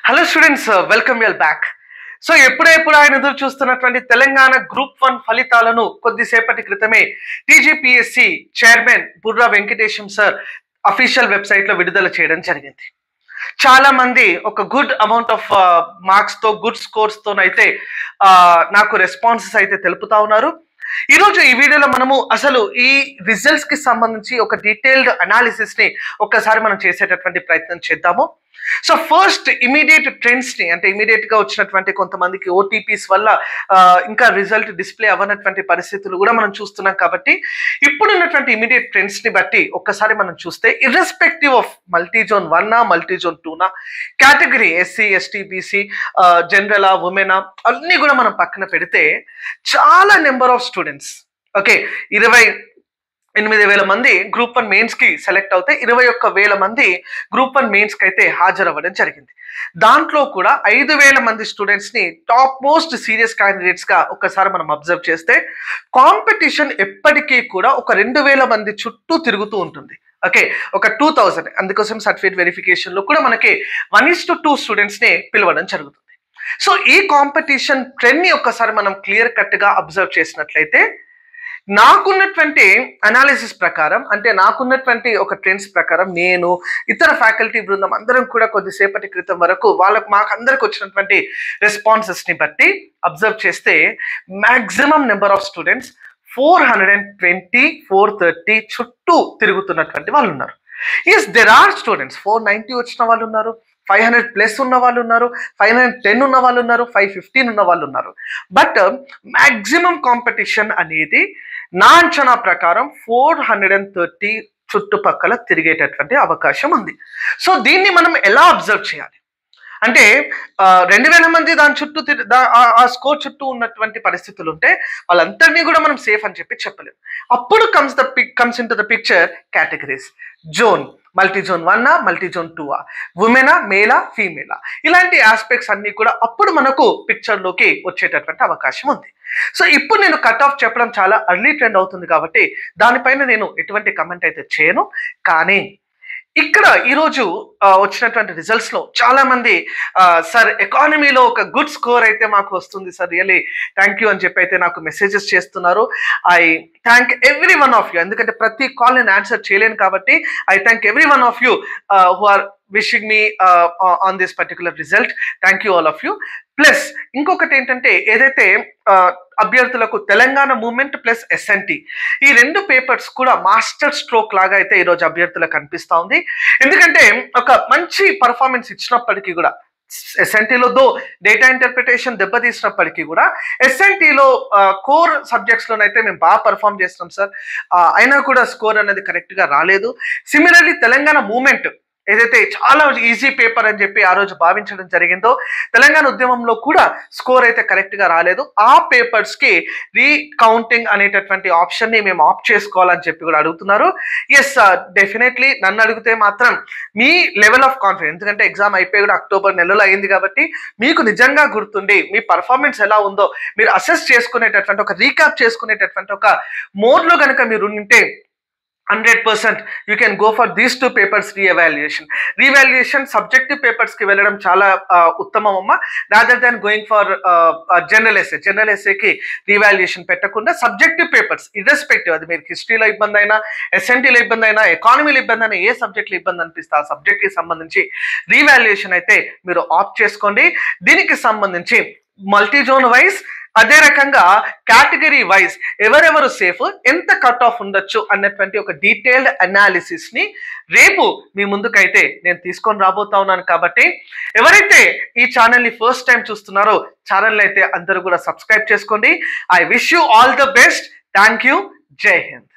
Hello students, welcome back. So ఎప్పుడెప్పుడు ఆయన ఎదురు చూస్తున్నటువంటి తెలంగాణ గ్రూప్ 1 ఫలితాలను కొద్దిసేపటి క్రితమే TGPSC chairman Burra Venkatesham sir official website లో విడుదల చేయడం జరిగింది. చాలా మంది ఒక గుడ్ అమౌంట్ ఆఫ్ మార్క్స్ తో, గుడ్ స్కోర్స్ తోనైతే నాకు రెస్పాన్సెస్ అయితే తెలుపుతా ఉన్నారు. ఈరోజు ఈ వీడియోలో మనము అసలు ఈ రిజల్ట్స్ కి సంబంధించి ఒక డీటెయిల్డ్ అనాలిసిస్ ని ఒక్కసారి మనం చేసేటటువంటి ప్రయత్నం చేద్దాము. సో ఫస్ట్ ఇమీడియట్ ట్రెండ్స్ ని, అంటే ఇమీడియట్ గా వచ్చినటువంటి కొంతమందికి ఓటీపీస్ వల్ల ఇంకా రిజల్ట్ డిస్ప్లే అవ్వనటువంటి పరిస్థితులు కూడా మనం చూస్తున్నాం. కాబట్టి ఇప్పుడున్నటువంటి ఇమీడియట్ ట్రెండ్స్ ని బట్టి ఒక్కసారి మనం చూస్తే, irrespective of multizone 1 multizone 2 category SC ST BC general ఉమెనా అన్ని కూడా మనం పక్కన పెడితే చాలా నెంబర్ ఆఫ్ స్టూడెంట్స్, ఓకే, 28,000 మంది గ్రూప్ 1 మెయిన్స్ కి సెలెక్ట్ అవుతే 21,000 మంది గ్రూప్ 1 మెయిన్స్ కి అయితే హాజరవ్వడం జరిగింది. దాంట్లో కూడా 5,000 మంది స్టూడెంట్స్ ని టాప్ మోస్ట్ సీరియస్ క్యాండిడేట్స్ గా ఒక్కసారి మనం అబ్జర్వ్ చేస్తే, కాంపిటీషన్ ఎప్పటికీ కూడా ఒక 2,000 మంది చుట్టూ తిరుగుతూ ఉంటుంది. ఓకే, ఒక 2,000. అందుకోసం సర్టిఫికేట్ వెరిఫికేషన్ లో కూడా మనకి 1:2 స్టూడెంట్స్ ని పిలవడం జరుగుతుంది. సో ఈ కాంపిటీషన్ ట్రెండ్ ని ఒక్కసారి మనం క్లియర్ కట్ గా అబ్జర్వ్ చేసినట్లయితే, నాకున్నటువంటి అనాలిసిస్ ప్రకారం, అంటే నాకున్నటువంటి ఒక ట్రెండ్స్ ప్రకారం, నేను ఇతర ఫ్యాకల్టీ బృందం అందరం కూడా కొద్దిసేపటి క్రితం వరకు మాకందరికి వచ్చినటువంటి రెస్పాన్సెస్ ని బట్టి అబ్జర్వ్ చేస్తే, మాక్సిమం నెంబర్ ఆఫ్ స్టూడెంట్స్ 420, 430 చుట్టూ తిరుగుతున్నటువంటి వాళ్ళు ఉన్నారు. ఎస్, దెర్ ఆర్ స్టూడెంట్స్ 490 వచ్చిన వాళ్ళు ఉన్నారు, 500+ ఉన్న వాళ్ళు ఉన్నారు, 510 ఉన్న వాళ్ళు ఉన్నారు, 515 ఉన్న వాళ్ళు ఉన్నారు. బట్ మాక్సిమం కాంపిటీషన్ అనేది నా అంచనా ప్రకారం 430 చుట్టుపక్కల తిరిగేటటువంటి అవకాశం ఉంది. సో దీన్ని మనం ఎలా అబ్జర్వ్ చేయాలి అంటే, 2,000 మంది దాని చుట్టూ ఆ స్కోర్ చుట్టూ ఉన్నటువంటి పరిస్థితులు ఉంటే వాళ్ళందరినీ కూడా మనం సేఫ్ అని చెప్పలేము. అప్పుడు comes in to the picture categories, zone, multizone 1 multizone 2, ఉమెనా, మేలా, ఫీమేలా, ఇలాంటి ఆస్పెక్ట్స్ అన్ని కూడా అప్పుడు మనకు పిక్చర్ లోకి వచ్చేటటువంటి అవకాశం ఉంది. సో ఇప్పుడు నేను కట్ ఆఫ్ చెప్పడం చాలా అర్లీ ట్రెండ్ అవుతుంది కాబట్టి దానిపైన నేను ఎటువంటి కమెంట్ అయితే చేయను. కానీ ఇక్కడ ఈరోజు వచ్చినటువంటి రిజల్ట్స్ లో చాలా మంది సార్ ఎకానమీలో ఒక గుడ్ స్కోర్ అయితే మాకు వస్తుంది సార్, రియలీ థ్యాంక్ యూ అని చెప్పి అయితే నాకు మెసేజెస్ చేస్తున్నారు. I thank every one of you. ఎందుకంటే ప్రతి కాల్ నేను ఆన్సర్ చేయలేను కాబట్టి I thank every one of you who are wishing me on this particular result. Thank you all of you. Plus ఇంకొకటి ఏంటంటే, ఏదైతే అభ్యర్థులకు తెలంగాణ మూవ్మెంట్ ప్లస్ ఎస్ఎన్టీ ఈ 2 పేపర్స్ కూడా మాస్టర్ స్ట్రోక్ లాగా అయితే ఈరోజు అభ్యర్థులకు కనిపిస్తా ఉంది. ఎందుకంటే ఒక మంచి పర్ఫార్మెన్స్ ఇచ్చినప్పటికీ కూడా, ఎస్ఎన్టీలో డేటా ఇంటర్ప్రిటేషన్ దెబ్బతీసినప్పటికీ కూడా ఎస్ఎన్టీలో కోర్ సబ్జెక్ట్స్ లోనైతే మేము బాగా పర్ఫామ్ చేస్తున్నాం సార్, అయినా కూడా స్కోర్ అనేది కరెక్ట్ గా రాలేదు. సిమిలర్లీ తెలంగాణ మూవ్మెంట్ ఏదైతే చాలా ఈజీ పేపర్ అని చెప్పి ఆ రోజు భావించడం జరిగిందో, తెలంగాణ ఉద్యమంలో కూడా స్కోర్ అయితే కరెక్ట్ గా రాలేదు. ఆ పేపర్స్ కి రీకౌంటింగ్ అనేటటువంటి ఆప్షన్ ని మేము ఆప్ట్ చేసుకోవాలని చెప్పి కూడా అడుగుతున్నారు. ఎస్, డెఫినెట్లీ నన్ను అడిగితే మాత్రం మీ లెవెల్ ఆఫ్ కాన్ఫిడెన్స్, ఎందుకంటే ఎగ్జామ్ అయిపోయి కూడా అక్టోబర్ నెలలో అయింది కాబట్టి మీకు నిజంగా గుర్తుండి మీ పర్ఫార్మెన్స్ ఎలా ఉందో మీరు అసెస్ చేసుకునేటటువంటి, ఒక రీక్యాప్ చేసుకునేటటువంటి ఒక మోడ్ లో కనుక మీరు ఉంటే 100% you can go for these 2 papers revaluation subjective papers కి వెళ్ళడం చాలా ఉత్తమం అమ్మ, rather than going for general ఎస్ఏకి రీవాల్యుయేషన్ పెట్టకుండా సబ్జెక్టివ్ పేపర్స్ ఇర్రెస్పెక్టివ్, అది మీరు హిస్టరీలో ఇబ్బంది అయినా, ఎస్ఎన్టీలో ఇబ్బంది అయినా, ఎకానమీలో ఇబ్బంది అయినా, ఏ సబ్జెక్ట్లో ఇబ్బంది అనిపిస్తే ఆ సబ్జెక్ట్ కి సంబంధించి రీవాల్యుయేషన్ అయితే మీరు ఆప్ట్ చేసుకోండి. దీనికి సంబంధించి మల్టీజోన్ వైజ్, అదే రకంగా కేటగిరీ వైజ్ ఎవరెవరు సేఫ్, ఎంత కట్ ఆఫ్ ఉండొచ్చు అన్నటువంటి ఒక డీటెయిల్డ్ అనాలిసిస్ ని రేపు మీ ముందుకైతే నేను తీసుకొని రాబోతా ఉన్నాను. కాబట్టి ఎవరైతే ఈ ఛానల్ ని ఫస్ట్ టైం చూస్తున్నారో ఛానల్ అయితే అందరూ కూడా సబ్స్క్రైబ్ చేసుకోండి. I wish you all the best. Thank you. జై హింద్.